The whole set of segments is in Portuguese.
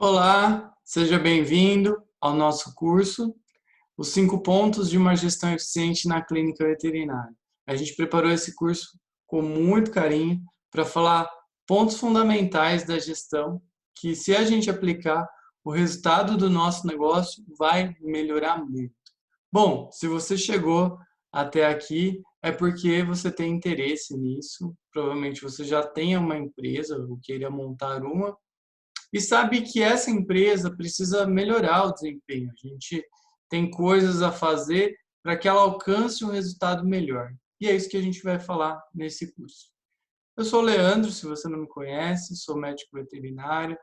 Olá, seja bem-vindo ao nosso curso, os 5 pontos de uma gestão eficiente na clínica veterinária. A gente preparou esse curso com muito carinho para falar pontos fundamentais da gestão, que se a gente aplicar, o resultado do nosso negócio vai melhorar muito. Bom, se você chegou até aqui, é porque você tem interesse nisso, provavelmente você já tem uma empresa ou queira montar uma, e sabe que essa empresa precisa melhorar o desempenho. A gente tem coisas a fazer para que ela alcance um resultado melhor. E é isso que a gente vai falar nesse curso. Eu sou o Leandro, se você não me conhece, sou médico veterinário.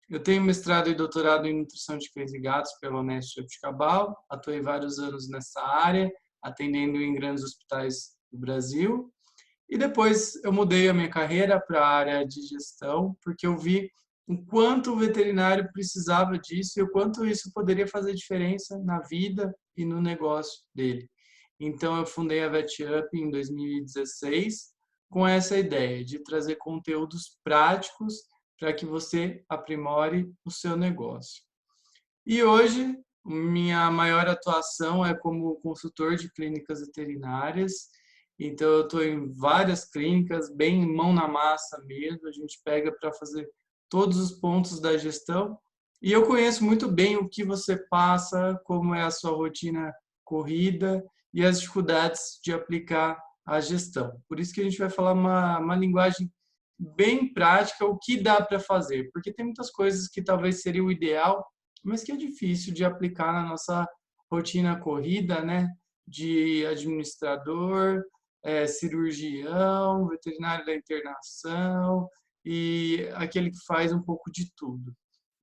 Eu tenho mestrado e doutorado em nutrição de cães e gatos pela Unesp de Cabal. Atuei vários anos nessa área, atendendo em grandes hospitais do Brasil. E depois eu mudei a minha carreira para a área de gestão, porque eu vi o quanto o veterinário precisava disso e o quanto isso poderia fazer diferença na vida e no negócio dele. Então eu fundei a VetUp em 2016 com essa ideia de trazer conteúdos práticos para que você aprimore o seu negócio. E hoje minha maior atuação é como consultor de clínicas veterinárias. Então eu estou em várias clínicas, bem mão na massa mesmo. A gente pega para fazer todos os pontos da gestão. E eu conheço muito bem o que você passa, como é a sua rotina corrida e as dificuldades de aplicar a gestão. Por isso que a gente vai falar uma linguagem bem prática, o que dá para fazer, porque tem muitas coisas que talvez seria o ideal, mas que é difícil de aplicar na nossa rotina corrida, né? De administrador, cirurgião, veterinário da internação e aquele que faz um pouco de tudo.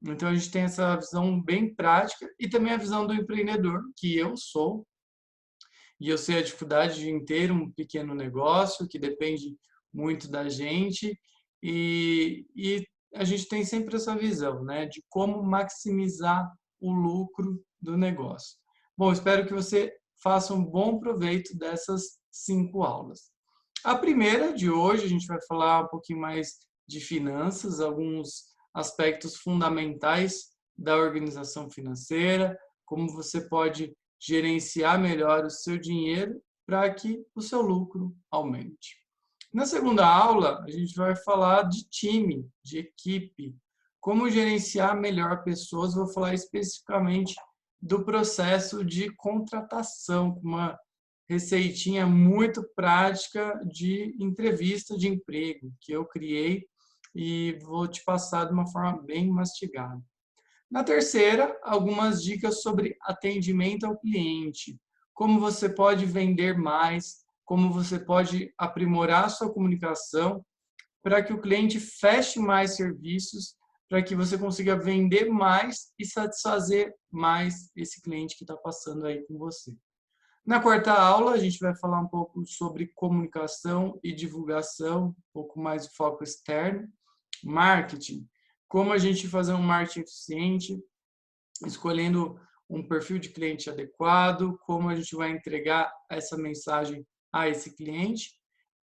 Então a gente tem essa visão bem prática e também a visão do empreendedor, que eu sou, e eu sei a dificuldade de ter um pequeno negócio que depende muito da gente e a gente tem sempre essa visão, né, de como maximizar o lucro do negócio. Bom, espero que você faça um bom proveito dessas 5 aulas. A primeira de hoje a gente vai falar um pouquinho mais de finanças, alguns aspectos fundamentais da organização financeira, como você pode gerenciar melhor o seu dinheiro para que o seu lucro aumente. Na segunda aula, a gente vai falar de time, de equipe, como gerenciar melhor pessoas. Vou falar especificamente do processo de contratação, uma receitinha muito prática de entrevista de emprego que eu criei e vou te passar de uma forma bem mastigada. Na terceira, algumas dicas sobre atendimento ao cliente, como você pode vender mais, como você pode aprimorar sua comunicação para que o cliente feche mais serviços, para que você consiga vender mais e satisfazer mais esse cliente que está passando aí com você. Na quarta aula, a gente vai falar um pouco sobre comunicação e divulgação, um pouco mais de foco externo, marketing, como a gente fazer um marketing eficiente, escolhendo um perfil de cliente adequado, como a gente vai entregar essa mensagem a esse cliente.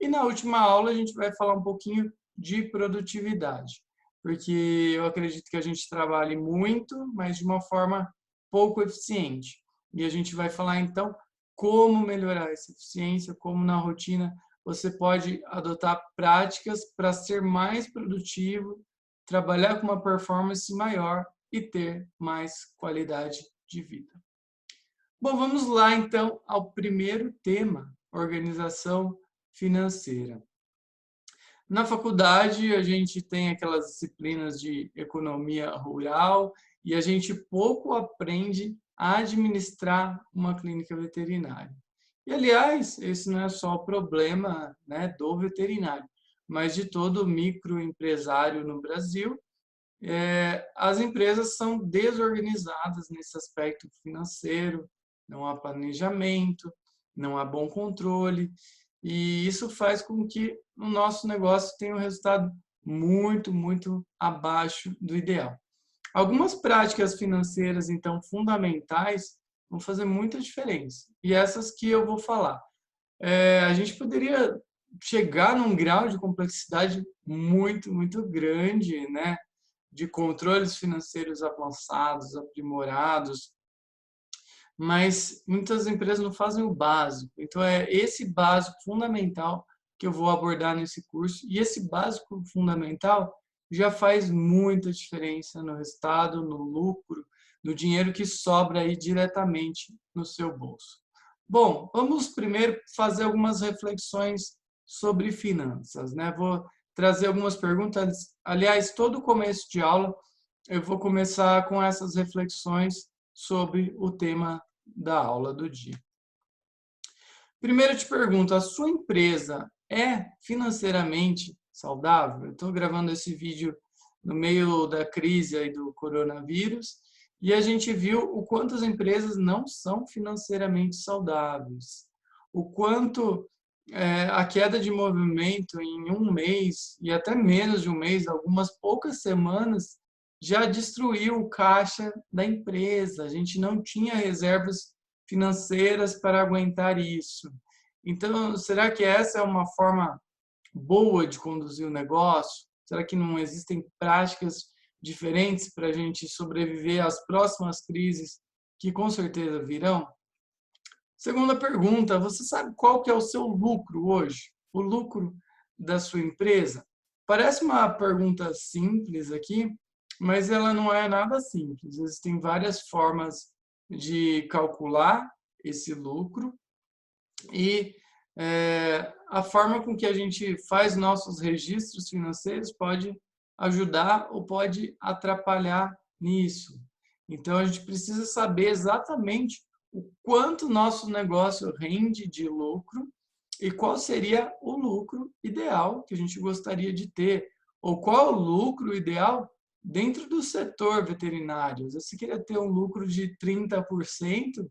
E na última aula a gente vai falar um pouquinho de produtividade, porque eu acredito que a gente trabalhe muito, mas de uma forma pouco eficiente. E a gente vai falar então como melhorar essa eficiência, como na rotina você pode adotar práticas para ser mais produtivo, trabalhar com uma performance maior e ter mais qualidade de vida. Bom, vamos lá então ao primeiro tema, organização financeira. Na faculdade, a gente tem aquelas disciplinas de economia rural e a gente pouco aprende a administrar uma clínica veterinária. E, aliás, esse não é só o problema, né, do veterinário, mas de todo microempresário no Brasil. As empresas são desorganizadas nesse aspecto financeiro, não há planejamento, não há bom controle, e isso faz com que o nosso negócio tenha um resultado muito, muito abaixo do ideal. Algumas práticas financeiras, então, fundamentais, vão fazer muita diferença, e essas que eu vou falar. A gente poderia chegar num grau de complexidade muito, muito grande, né? de controles financeiros avançados, aprimorados, mas muitas empresas não fazem o básico. Então, é esse básico fundamental que eu vou abordar nesse curso. E esse básico fundamental já faz muita diferença no resultado, no lucro, no dinheiro que sobra aí diretamente no seu bolso. Bom, vamos primeiro fazer algumas reflexões sobre finanças, né? Vou trazer algumas perguntas. Aliás, todo começo de aula eu vou começar com essas reflexões sobre o tema da aula do dia. Primeiro eu te pergunto, a sua empresa é financeiramente saudável? Eu estou gravando esse vídeo no meio da crise aí do coronavírus e a gente viu o quanto as empresas não são financeiramente saudáveis, o quanto a queda de movimento em um mês e até menos de um mês, algumas poucas semanas, já destruiu o caixa da empresa. A gente não tinha reservas financeiras para aguentar isso. Então, será que essa é uma forma boa de conduzir o negócio? Será que não existem práticas diferentes para a gente sobreviver às próximas crises que com certeza virão? Segunda pergunta, você sabe qual que é o seu lucro hoje? O lucro da sua empresa? Parece uma pergunta simples aqui, mas ela não é nada simples. Existem várias formas de calcular esse lucro e a forma com que a gente faz nossos registros financeiros pode ajudar ou pode atrapalhar nisso. Então, a gente precisa saber exatamente o quanto nosso negócio rende de lucro e qual seria o lucro ideal que a gente gostaria de ter, ou qual o lucro ideal dentro do setor veterinário. Você queria ter um lucro de 30%,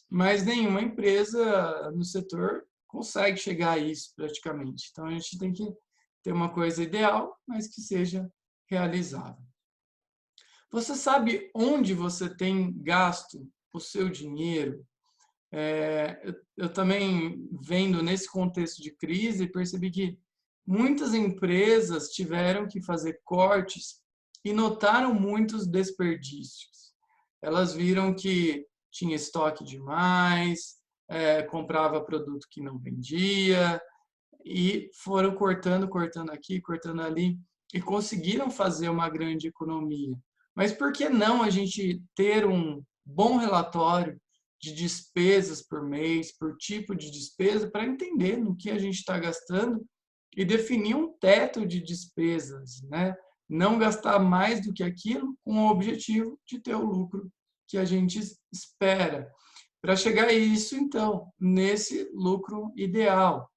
mas nenhuma empresa no setor consegue chegar a isso praticamente. Então, a gente tem que ter uma coisa ideal, mas que seja realizável. Você sabe onde você tem gasto o seu dinheiro? Eu também, vendo nesse contexto de crise, percebi que muitas empresas tiveram que fazer cortes e notaram muitos desperdícios. Elas viram que tinha estoque demais, comprava produto que não vendia, e foram cortando aqui, cortando ali, e conseguiram fazer uma grande economia. Mas por que não a gente ter um bom relatório de despesas por mês, por tipo de despesa, para entender no que a gente está gastando e definir um teto de despesas, né? Não gastar mais do que aquilo com o objetivo de ter o lucro que a gente espera. Para chegar a isso, então, nesse lucro ideal.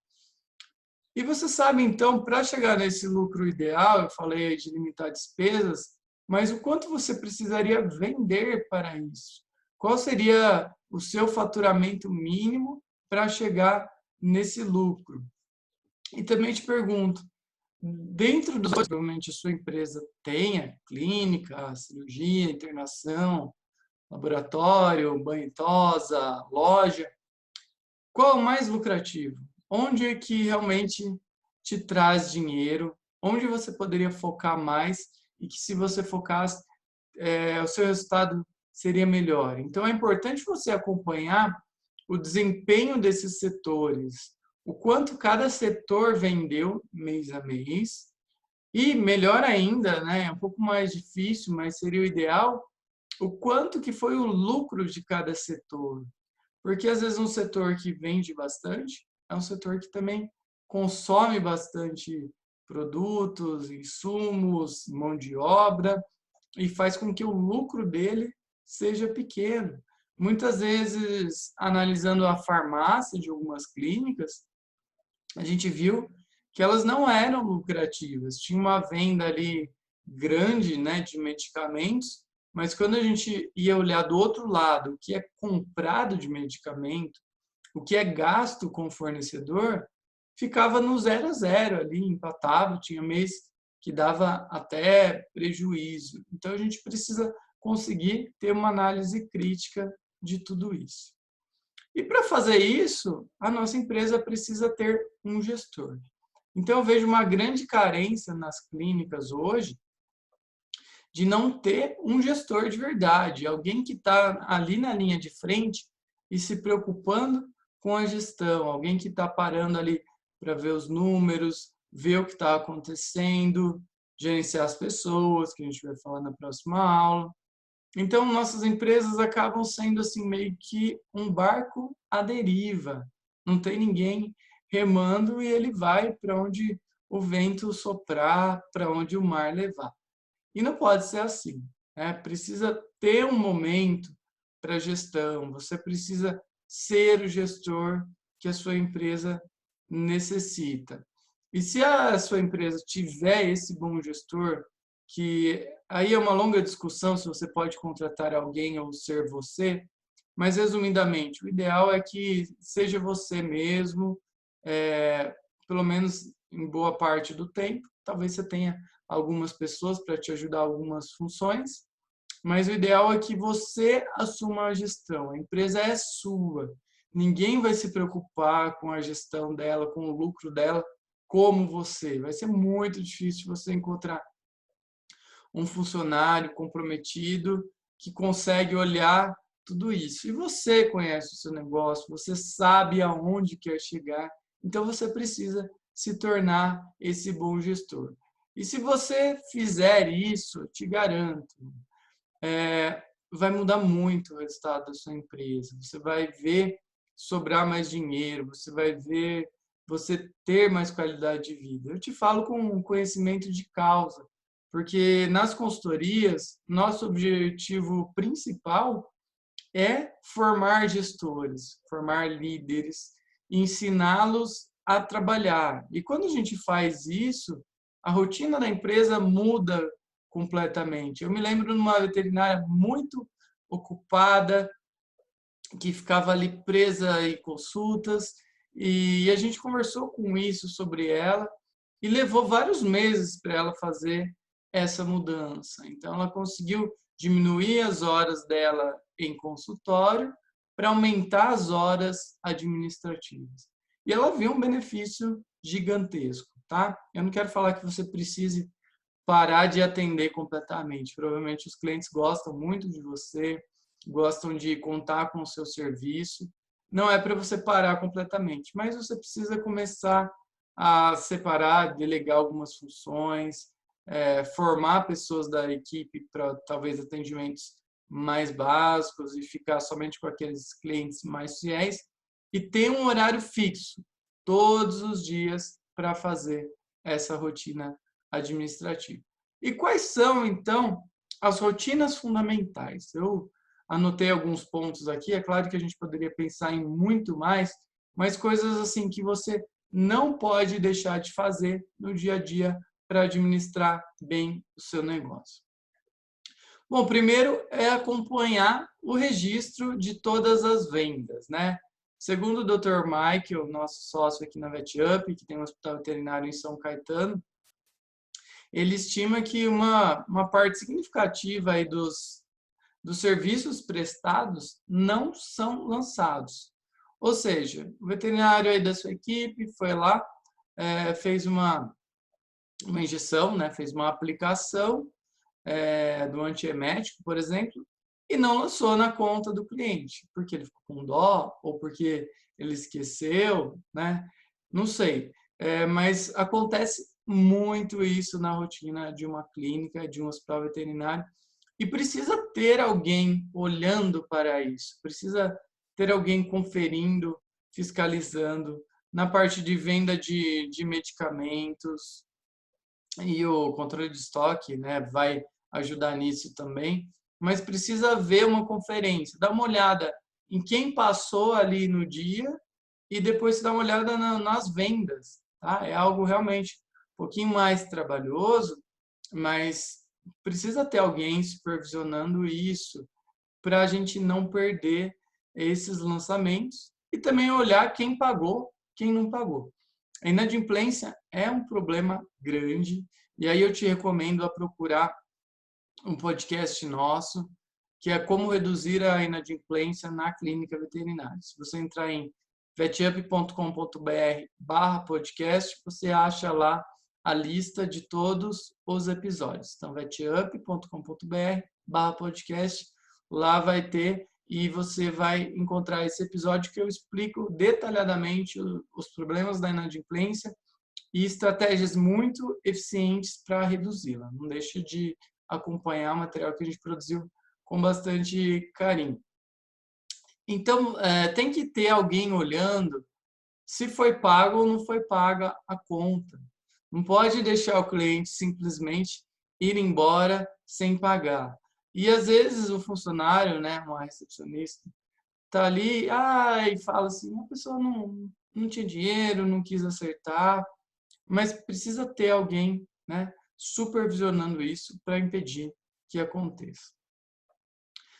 E você sabe, então, para chegar nesse lucro ideal, eu falei aí de limitar despesas, mas o quanto você precisaria vender para isso? Qual seria o seu faturamento mínimo para chegar nesse lucro? E também te pergunto, dentro dos dois, provavelmente a sua empresa tenha clínica, cirurgia, internação, laboratório, banho e tosa, loja. Qual é o mais lucrativo? Onde é que realmente te traz dinheiro? Onde você poderia focar mais e que se você focasse, o seu resultado seria melhor? Então, é importante você acompanhar o desempenho desses setores, o quanto cada setor vendeu mês a mês, e melhor ainda, né, é um pouco mais difícil, mas seria o ideal, o quanto que foi o lucro de cada setor. Porque às vezes um setor que vende bastante é um setor que também consome bastante produtos, insumos, mão de obra e faz com que o lucro dele seja pequeno. Muitas vezes, analisando a farmácia de algumas clínicas, a gente viu que elas não eram lucrativas. Tinha uma venda ali grande, né, de medicamentos, mas quando a gente ia olhar do outro lado, o que é comprado de medicamento, o que é gasto com o fornecedor, ficava no 0 a 0 ali, empatava, tinha mês que dava até prejuízo. Então a gente precisa conseguir ter uma análise crítica de tudo isso. E para fazer isso, a nossa empresa precisa ter um gestor. Então eu vejo uma grande carência nas clínicas hoje de não ter um gestor de verdade, alguém que está ali na linha de frente e se preocupando com a gestão, alguém que está parando ali para ver os números, ver o que está acontecendo, gerenciar as pessoas, que a gente vai falar na próxima aula. Então, nossas empresas acabam sendo assim meio que um barco à deriva. Não tem ninguém remando e ele vai para onde o vento soprar, para onde o mar levar. E não pode ser assim, né? Precisa ter um momento para gestão, você precisa ser o gestor que a sua empresa necessita. E se a sua empresa tiver esse bom gestor, que aí é uma longa discussão se você pode contratar alguém ou ser você, mas resumidamente, o ideal é que seja você mesmo, pelo menos em boa parte do tempo. Talvez você tenha algumas pessoas para te ajudar algumas funções, mas o ideal é que você assuma a gestão. A empresa é sua. Ninguém vai se preocupar com a gestão dela, com o lucro dela, como você. Vai ser muito difícil você encontrar um funcionário comprometido que consegue olhar tudo isso. E você conhece o seu negócio, você sabe aonde quer chegar, então você precisa se tornar esse bom gestor. E se você fizer isso, eu te garanto, vai mudar muito o resultado da sua empresa. Você vai ver sobrar mais dinheiro, você vai ver você ter mais qualidade de vida. Eu te falo com conhecimento de causa, porque nas consultorias, nosso objetivo principal é formar gestores, formar líderes, ensiná-los a trabalhar. E quando a gente faz isso, a rotina da empresa muda completamente. Eu me lembro de uma veterinária muito ocupada, que ficava ali presa em consultas, e a gente conversou com isso sobre ela, e levou vários meses para ela fazer essa mudança. Então, ela conseguiu diminuir as horas dela em consultório para aumentar as horas administrativas. E ela viu um benefício gigantesco, tá? Eu não quero falar que você precise parar de atender completamente. Provavelmente os clientes gostam muito de você, gostam de contar com o seu serviço. Não é para você parar completamente, mas você precisa começar a separar, delegar algumas funções, formar pessoas da equipe para talvez atendimentos mais básicos e ficar somente com aqueles clientes mais fiéis e ter um horário fixo todos os dias para fazer essa rotina administrativa. E quais são, então, as rotinas fundamentais? Eu anotei alguns pontos aqui, é claro que a gente poderia pensar em muito mais, mas coisas assim que você não pode deixar de fazer no dia a dia para administrar bem o seu negócio. Bom, primeiro é acompanhar o registro de todas as vendas, né? Segundo o Dr. Michael, nosso sócio aqui na VetUp, que tem um hospital veterinário em São Caetano, ele estima que uma parte significativa aí dos serviços prestados não são lançados. Ou seja, o veterinário aí da sua equipe foi lá, fez uma injeção, né, fez uma aplicação do antiemético, por exemplo, e não lançou na conta do cliente, porque ele ficou com dó ou porque ele esqueceu, né? Não sei. Mas acontece muito isso na rotina de uma clínica, de um hospital veterinário, e precisa ter alguém olhando para isso, precisa ter alguém conferindo, fiscalizando, na parte de venda de medicamentos, e o controle de estoque, né, vai ajudar nisso também, mas precisa ver uma conferência, dar uma olhada em quem passou ali no dia e depois dar uma olhada nas vendas, tá? É algo realmente um pouquinho mais trabalhoso, mas precisa ter alguém supervisionando isso para a gente não perder esses lançamentos e também olhar quem pagou, quem não pagou. A inadimplência é um problema grande e aí eu te recomendo a procurar um podcast nosso que é como reduzir a inadimplência na clínica veterinária. Se você entrar em vetup.com.br/podcast, você acha lá a lista de todos os episódios. Então, vetup.com.br/podcast, lá vai ter e você vai encontrar esse episódio que eu explico detalhadamente os problemas da inadimplência e estratégias muito eficientes para reduzi-la. Não deixe de acompanhar o material que a gente produziu com bastante carinho. Então, tem que ter alguém olhando se foi pago ou não foi paga a conta. Não pode deixar o cliente simplesmente ir embora sem pagar. E às vezes o funcionário, né, uma recepcionista, tá ali, e fala assim, a pessoa não tinha dinheiro, não quis acertar, mas precisa ter alguém, né, supervisionando isso para impedir que aconteça.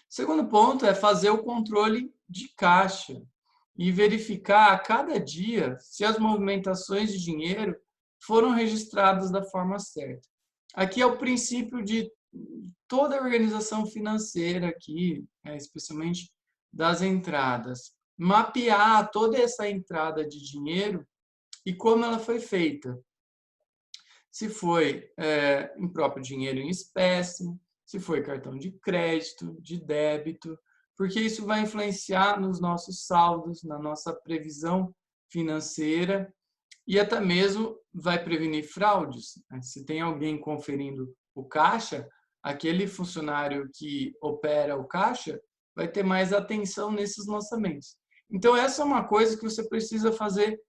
Segundo ponto é fazer o controle de caixa e verificar a cada dia se as movimentações de dinheiro foram registradas da forma certa. Aqui é o princípio de toda a organização financeira aqui, especialmente das entradas. Mapear toda essa entrada de dinheiro e como ela foi feita. Se foi em próprio dinheiro em espécie, se foi cartão de crédito, de débito, porque isso vai influenciar nos nossos saldos, na nossa previsão financeira e até mesmo vai prevenir fraudes. Se tem alguém conferindo o caixa, aquele funcionário que opera o caixa vai ter mais atenção nesses lançamentos. Então, essa é uma coisa que você precisa fazer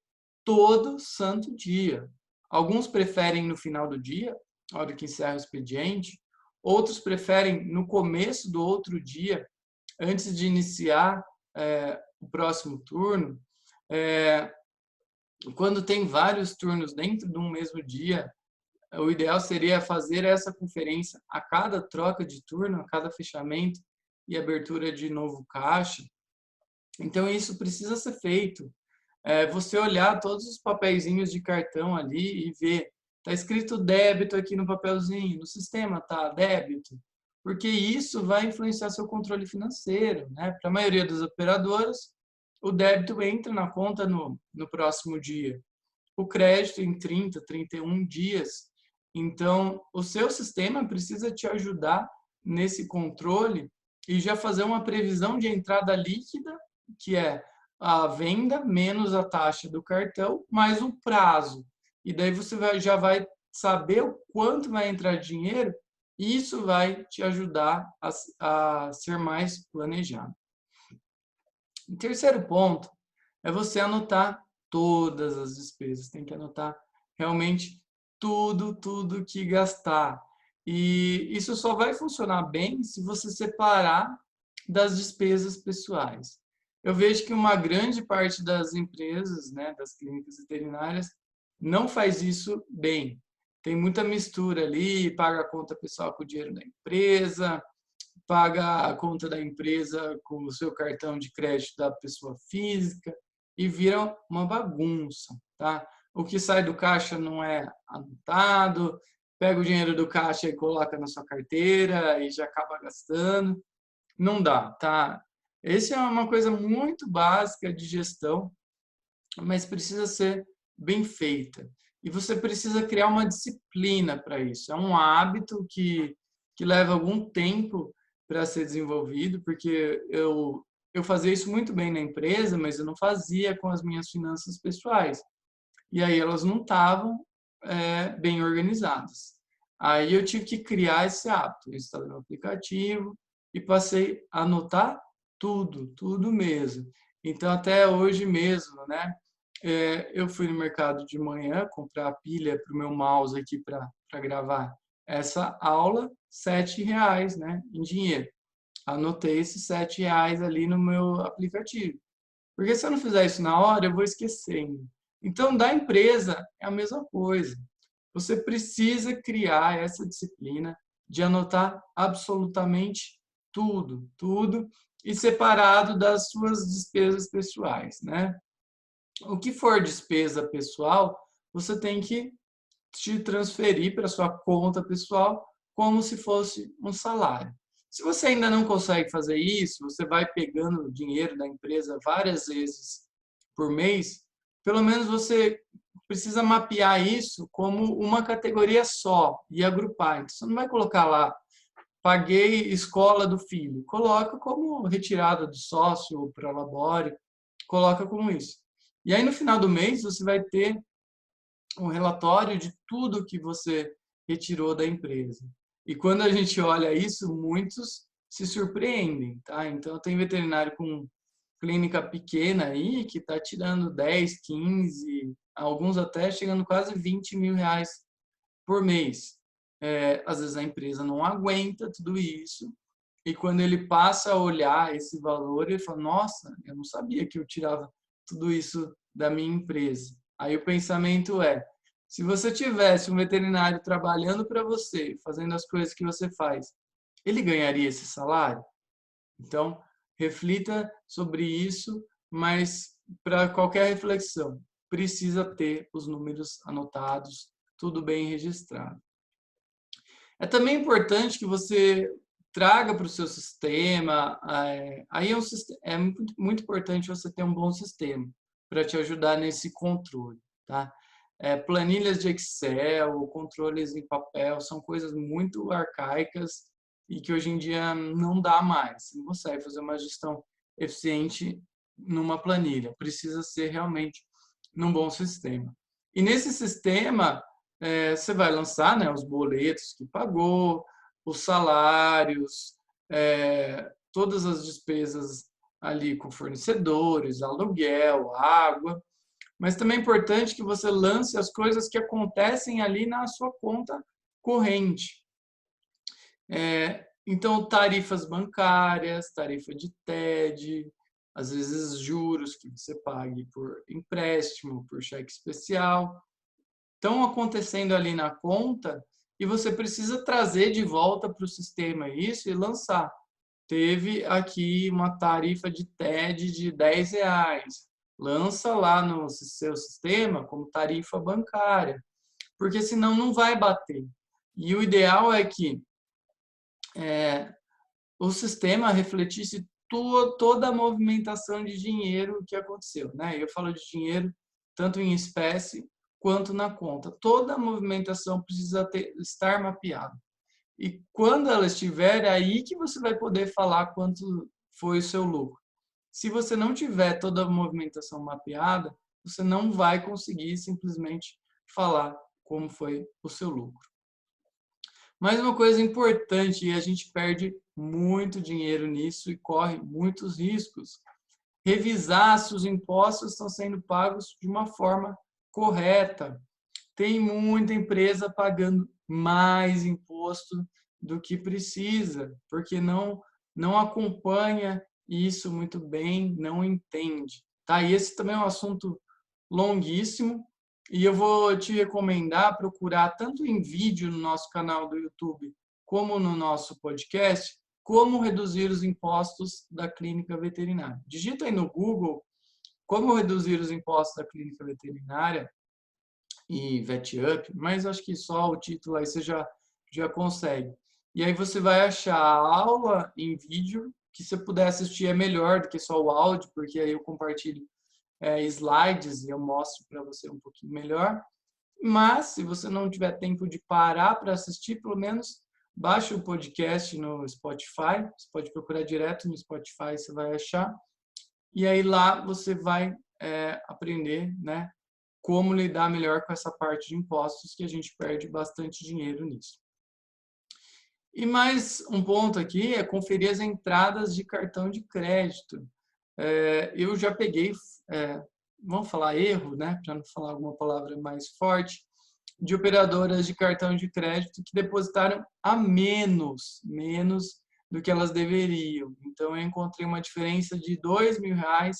todo santo dia. Alguns preferem no final do dia, na hora que encerra o expediente, outros preferem no começo do outro dia, antes de iniciar o próximo turno. Quando tem vários turnos dentro de um mesmo dia, o ideal seria fazer essa conferência a cada troca de turno, a cada fechamento e abertura de novo caixa. Então, isso precisa ser feito. Você olhar todos os papeizinhos de cartão ali e ver, está escrito débito aqui no papelzinho, no sistema tá débito, porque isso vai influenciar seu controle financeiro, né? Para a maioria das operadoras, o débito entra na conta no próximo dia, o crédito em 30, 31 dias. Então, o seu sistema precisa te ajudar nesse controle e já fazer uma previsão de entrada líquida, que é a venda menos a taxa do cartão, mais o prazo. E daí você já vai saber o quanto vai entrar dinheiro e isso vai te ajudar a ser mais planejado. O terceiro ponto é você anotar todas as despesas. Tem que anotar realmente tudo que gastar. E isso só vai funcionar bem se você separar das despesas pessoais. Eu vejo que uma grande parte das empresas, né, das clínicas veterinárias, não faz isso bem. Tem muita mistura ali, paga a conta pessoal com o dinheiro da empresa, paga a conta da empresa com o seu cartão de crédito da pessoa física e vira uma bagunça, tá? O que sai do caixa não é anotado, pega o dinheiro do caixa e coloca na sua carteira e já acaba gastando. Não dá, tá? Essa é uma coisa muito básica de gestão, mas precisa ser bem feita. E você precisa criar uma disciplina para isso. É um hábito que leva algum tempo para ser desenvolvido, porque eu fazia isso muito bem na empresa, mas eu não fazia com as minhas finanças pessoais. E aí elas não estavam bem organizadas. Aí eu tive que criar esse hábito. Eu instalei um aplicativo e passei a anotar tudo mesmo. Então, até hoje mesmo, né? Eu fui no mercado de manhã comprar pilha para o meu mouse aqui para gravar essa aula, R$ 7, né, em dinheiro. Anotei esses R$ 7 ali no meu aplicativo. Porque se eu não fizer isso na hora, eu vou esquecendo. Então, da empresa é a mesma coisa. Você precisa criar essa disciplina de anotar absolutamente tudo e separado das suas despesas pessoais, né? O que for despesa pessoal, você tem que te transferir para sua conta pessoal como se fosse um salário. Se você ainda não consegue fazer isso, você vai pegando o dinheiro da empresa várias vezes por mês, pelo menos você precisa mapear isso como uma categoria só e agrupar. Então, você não vai colocar lá, paguei escola do filho. Coloca como retirada do sócio ou prolabore, coloca como isso. E aí, no final do mês, você vai ter um relatório de tudo que você retirou da empresa. E quando a gente olha isso, muitos se surpreendem, tá? Então, tem veterinário com clínica pequena aí que está tirando 10, 15, alguns até chegando quase 20 mil reais por mês. Às vezes a empresa não aguenta tudo isso e quando ele passa a olhar esse valor, ele fala, nossa, eu não sabia que eu tirava tudo isso da minha empresa. Aí o pensamento é, se você tivesse um veterinário trabalhando para você, fazendo as coisas que você faz, ele ganharia esse salário? Então, reflita sobre isso, mas para qualquer reflexão, precisa ter os números anotados, tudo bem registrado. É também importante que você traga para o seu sistema, aí é muito importante você ter um bom sistema para te ajudar nesse controle, tá? Planilhas de Excel, controles em papel, são coisas muito arcaicas e que hoje em dia não dá mais. Você não consegue fazer uma gestão eficiente numa planilha. Precisa ser realmente num bom sistema. E nesse sistema, você vai lançar, né, os boletos que pagou, os salários, todas as despesas ali com fornecedores, aluguel, água, mas também é importante que você lance as coisas que acontecem ali na sua conta corrente. Então, tarifas bancárias, tarifa de TED, às vezes juros que você pague por empréstimo, por cheque especial, estão acontecendo ali na conta e você precisa trazer de volta para o sistema isso e lançar. Teve aqui uma tarifa de TED de R$ 10. Lança lá no seu sistema como tarifa bancária, porque senão não vai bater. E o ideal é que o sistema refletisse toda a movimentação de dinheiro que aconteceu, né? Eu falo de dinheiro tanto em espécie quanto na conta. Toda a movimentação precisa estar mapeada. E quando ela estiver, é aí que você vai poder falar quanto foi o seu lucro. Se você não tiver toda a movimentação mapeada, você não vai conseguir simplesmente falar como foi o seu lucro. Mais uma coisa importante, e a gente perde muito dinheiro nisso e corre muitos riscos. Revisar se os impostos estão sendo pagos de uma forma correta. Tem muita empresa pagando mais imposto do que precisa, porque não acompanha isso muito bem, não entende. Tá? E esse também é um assunto longuíssimo, e eu vou te recomendar procurar tanto em vídeo no nosso canal do YouTube, como no nosso podcast, como reduzir os impostos da clínica veterinária. Digita aí no Google como reduzir os impostos da clínica veterinária e VetUp, mas acho que só o título aí você já consegue. E aí você vai achar a aula em vídeo, que se você puder assistir é melhor do que só o áudio, porque aí eu compartilho slides e eu mostro para você um pouquinho melhor. Mas, se você não tiver tempo de parar para assistir, pelo menos baixe o podcast no Spotify. Você pode procurar direto no Spotify, você vai achar. E aí lá você vai aprender, né, como lidar melhor com essa parte de impostos, que a gente perde bastante dinheiro nisso. E mais um ponto aqui é conferir as entradas de cartão de crédito. Eu já peguei, vamos falar erro, né, para não falar alguma palavra mais forte, de operadoras de cartão de crédito que depositaram a menos do que elas deveriam. Então, eu encontrei uma diferença de R$ 2.000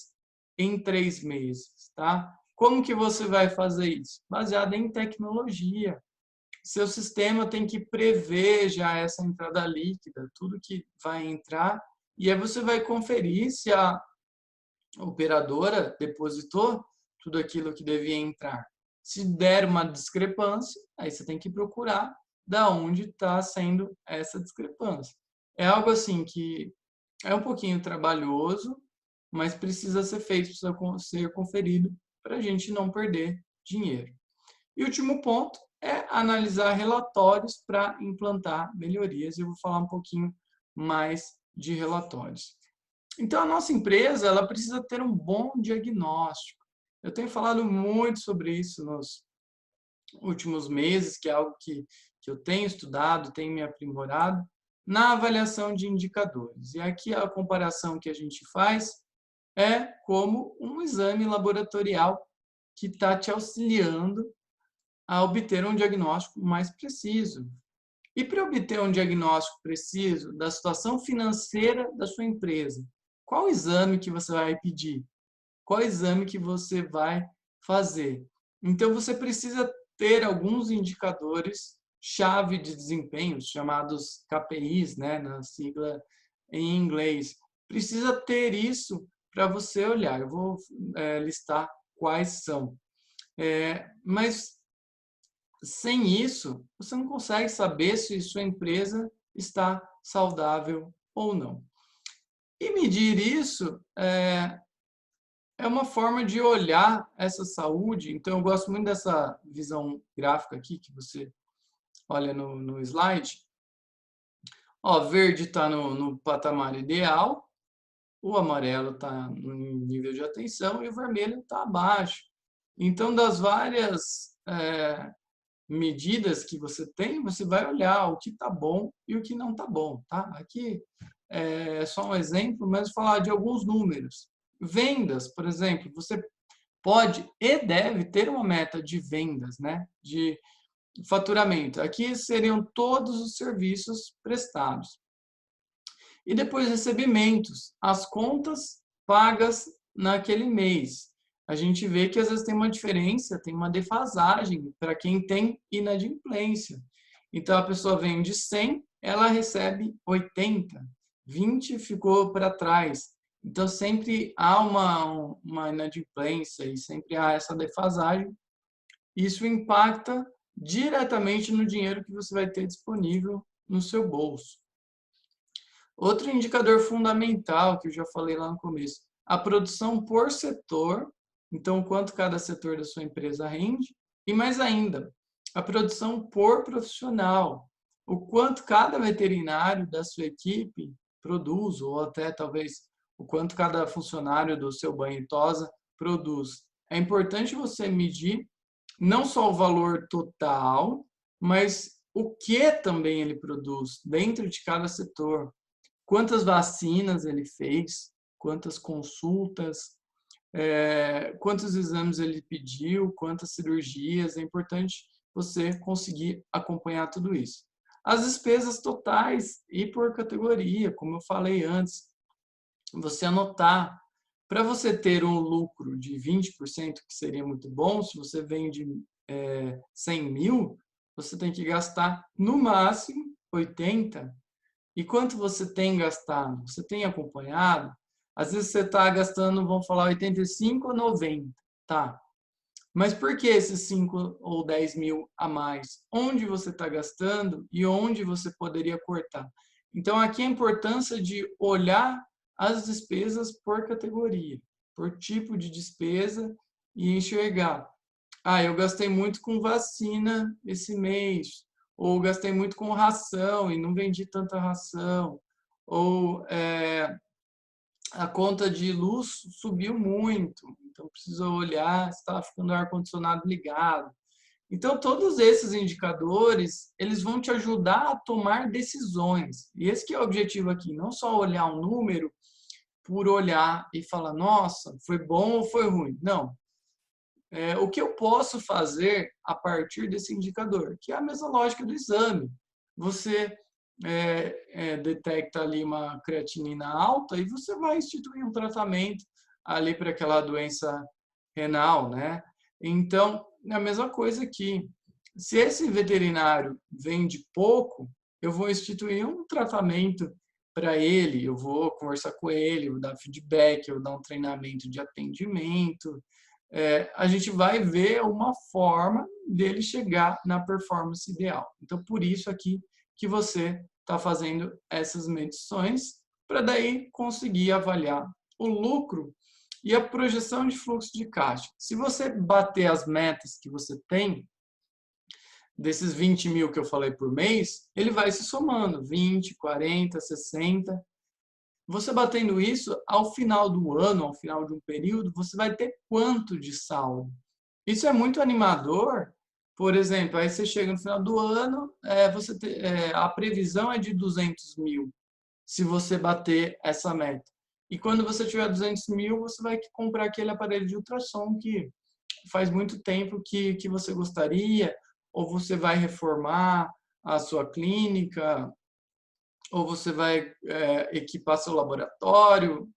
em 3 meses, tá? Como que você vai fazer isso? Baseado em tecnologia. Seu sistema tem que prever já essa entrada líquida, tudo que vai entrar, e aí você vai conferir se a operadora depositou tudo aquilo que devia entrar. Se der uma discrepância, aí você tem que procurar da onde está sendo essa discrepância. É algo assim que é um pouquinho trabalhoso, mas precisa ser feito, precisa ser conferido para a gente não perder dinheiro. E o último ponto é analisar relatórios para implantar melhorias. Eu vou falar um pouquinho mais de relatórios. Então, a nossa empresa ela precisa ter um bom diagnóstico. Eu tenho falado muito sobre isso nos últimos meses, que é algo que eu tenho estudado, tenho me aprimorado, na avaliação de indicadores. E aqui a comparação que a gente faz é como um exame laboratorial que está te auxiliando a obter um diagnóstico mais preciso. E para obter um diagnóstico preciso da situação financeira da sua empresa, qual exame que você vai pedir? Qual exame que você vai fazer? Então, você precisa ter alguns indicadores chave de desempenho, chamados KPIs, né, na sigla em inglês. Precisa ter isso para você olhar. Eu vou listar quais são. Mas sem isso, você não consegue saber se sua empresa está saudável ou não. E medir isso é uma forma de olhar essa saúde. Então, eu gosto muito dessa visão gráfica aqui, que você olha no slide. Ó, verde está no patamar ideal, o amarelo está no nível de atenção e o vermelho está abaixo. Então, das várias medidas que você tem, você vai olhar o que está bom e o que não está bom, tá? Aqui é só um exemplo, mas vou falar de alguns números. Vendas, por exemplo, você pode e deve ter uma meta de vendas, né? De faturamento. Aqui seriam todos os serviços prestados. E depois recebimentos, as contas pagas naquele mês. A gente vê que às vezes tem uma diferença, tem uma defasagem para quem tem inadimplência. Então a pessoa vende 100, ela recebe 80, 20 ficou para trás. Então sempre há uma inadimplência e sempre há essa defasagem. Isso impacta diretamente no dinheiro que você vai ter disponível no seu bolso. Outro indicador fundamental que eu já falei lá no começo, a produção por setor, então quanto cada setor da sua empresa rende, e mais ainda, a produção por profissional, o quanto cada veterinário da sua equipe produz, ou até talvez o quanto cada funcionário do seu banho e tosa produz. É importante você medir não só o valor total, mas o que também ele produz dentro de cada setor. Quantas vacinas ele fez, quantas consultas, quantos exames ele pediu, quantas cirurgias. É importante você conseguir acompanhar tudo isso. As despesas totais e por categoria, como eu falei antes, você anotar. Para você ter um lucro de 20%, que seria muito bom, se você vende 100 mil, você tem que gastar no máximo 80. E quanto você tem gastado? Você tem acompanhado? Às vezes você está gastando, vamos falar, 85 ou 90, tá? Mas por que esses 5 ou 10 mil a mais? Onde você está gastando e onde você poderia cortar? Então, aqui a importância de olhar as despesas por categoria, por tipo de despesa e enxergar. Ah, eu gastei muito com vacina esse mês, ou gastei muito com ração e não vendi tanta ração, ou a conta de luz subiu muito, então precisa olhar se está ficando o ar-condicionado ligado. Então, todos esses indicadores, eles vão te ajudar a tomar decisões. E esse que é o objetivo aqui, não só olhar um número por olhar e falar, nossa, foi bom ou foi ruim. Não. O que eu posso fazer a partir desse indicador? Que é a mesma lógica do exame. Você detecta ali uma creatinina alta e você vai instituir um tratamento ali para aquela doença renal, né? Então, é a mesma coisa aqui. Se esse veterinário vende pouco, eu vou instituir um tratamento para ele, eu vou conversar com ele, eu vou dar feedback, eu vou dar um treinamento de atendimento. A gente vai ver uma forma dele chegar na performance ideal. Então, por isso aqui que você está fazendo essas medições, para daí conseguir avaliar o lucro e a projeção de fluxo de caixa. Se você bater as metas que você tem, desses 20 mil que eu falei por mês, ele vai se somando, 20, 40, 60. Você batendo isso, ao final do ano, ao final de um período, você vai ter quanto de saldo? Isso é muito animador. Por exemplo, aí você chega no final do ano, a previsão é de 200 mil, se você bater essa meta. E quando você tiver 200 mil, você vai comprar aquele aparelho de ultrassom que faz muito tempo que você gostaria, ou você vai reformar a sua clínica, ou você vai equipar seu laboratório,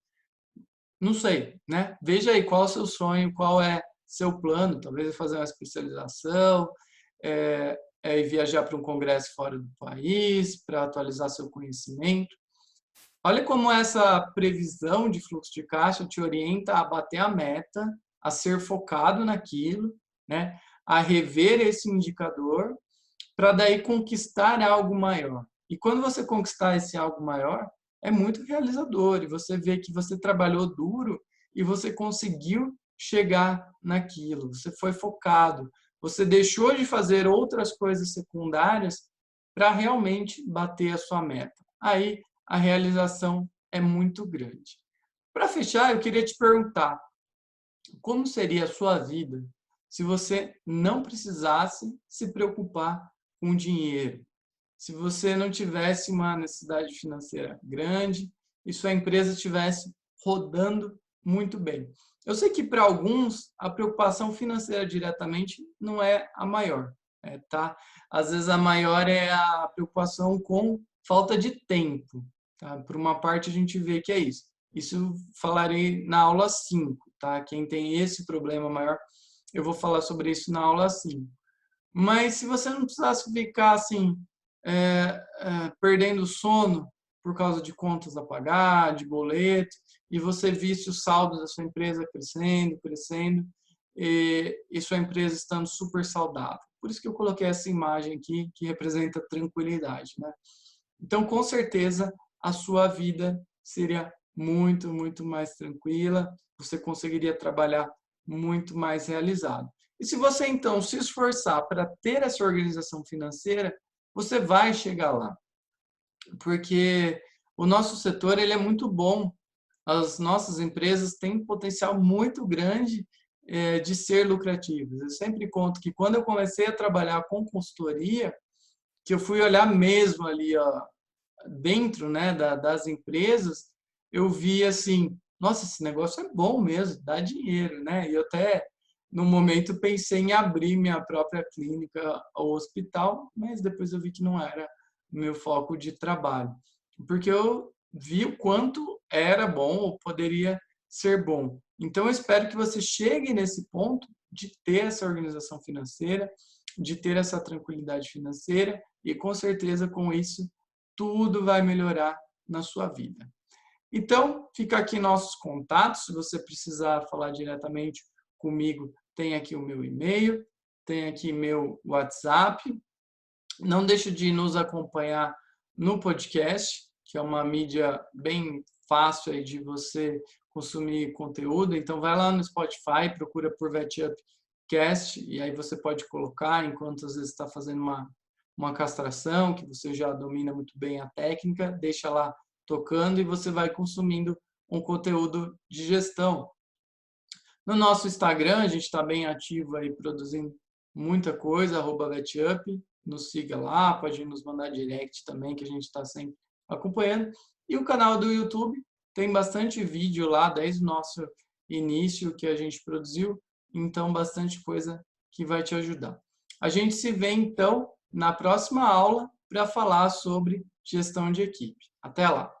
não sei, né? Veja aí qual é o seu sonho, qual é seu plano, talvez é fazer uma especialização, viajar para um congresso fora do país, para atualizar seu conhecimento. Olha como essa previsão de fluxo de caixa te orienta a bater a meta, a ser focado naquilo, né? A rever esse indicador, para daí conquistar algo maior. E quando você conquistar esse algo maior, é muito realizador, e você vê que você trabalhou duro e você conseguiu chegar naquilo, você foi focado, você deixou de fazer outras coisas secundárias para realmente bater a sua meta. Aí a realização é muito grande. Para fechar, eu queria te perguntar, como seria a sua vida se você não precisasse se preocupar com dinheiro? Se você não tivesse uma necessidade financeira grande e sua empresa estivesse rodando muito bem. Eu sei que para alguns a preocupação financeira diretamente não é a maior, tá? Às vezes a maior é a preocupação com falta de tempo, tá? Por uma parte a gente vê que é isso. Isso falarei na aula 5, tá? Quem tem esse problema maior, eu vou falar sobre isso na aula 5. Mas se você não precisasse ficar assim, perdendo sono por causa de contas a pagar, de boleto, e você visse os saldos da sua empresa crescendo, crescendo, e sua empresa estando super saudável. Por isso que eu coloquei essa imagem aqui, que representa tranquilidade, né? Então, com certeza, a sua vida seria muito, muito mais tranquila, você conseguiria trabalhar muito mais realizado. E se você, então, se esforçar para ter essa organização financeira, você vai chegar lá, porque o nosso setor ele é muito bom. As nossas empresas têm um potencial muito grande de ser lucrativas. Eu sempre conto que quando eu comecei a trabalhar com consultoria, que eu fui olhar mesmo ali, ó, dentro, né, das empresas, eu vi assim, nossa, esse negócio é bom mesmo, dá dinheiro, né? E eu até no momento pensei em abrir minha própria clínica ou hospital, mas depois eu vi que não era o meu foco de trabalho, porque eu vi o quanto era bom ou poderia ser bom. Então eu espero que você chegue nesse ponto de ter essa organização financeira, de ter essa tranquilidade financeira e com certeza com isso tudo vai melhorar na sua vida. Então, fica aqui nossos contatos. Se você precisar falar diretamente comigo, tem aqui o meu e-mail, tem aqui meu WhatsApp. Não deixe de nos acompanhar no podcast, que é uma mídia bem fácil aí de você consumir conteúdo. Então, vai lá no Spotify, procura por VetUpCast, e aí você pode colocar, enquanto às vezes está fazendo uma castração, que você já domina muito bem a técnica, deixa lá tocando e você vai consumindo um conteúdo de gestão. No nosso Instagram, a gente está bem ativo aí, produzindo muita coisa, @VetUp, nos siga lá, pode nos mandar direct também, que a gente está sempre acompanhando. E o canal do YouTube tem bastante vídeo lá, desde o nosso início que a gente produziu, então bastante coisa que vai te ajudar. A gente se vê então na próxima aula para falar sobre gestão de equipe. Até lá!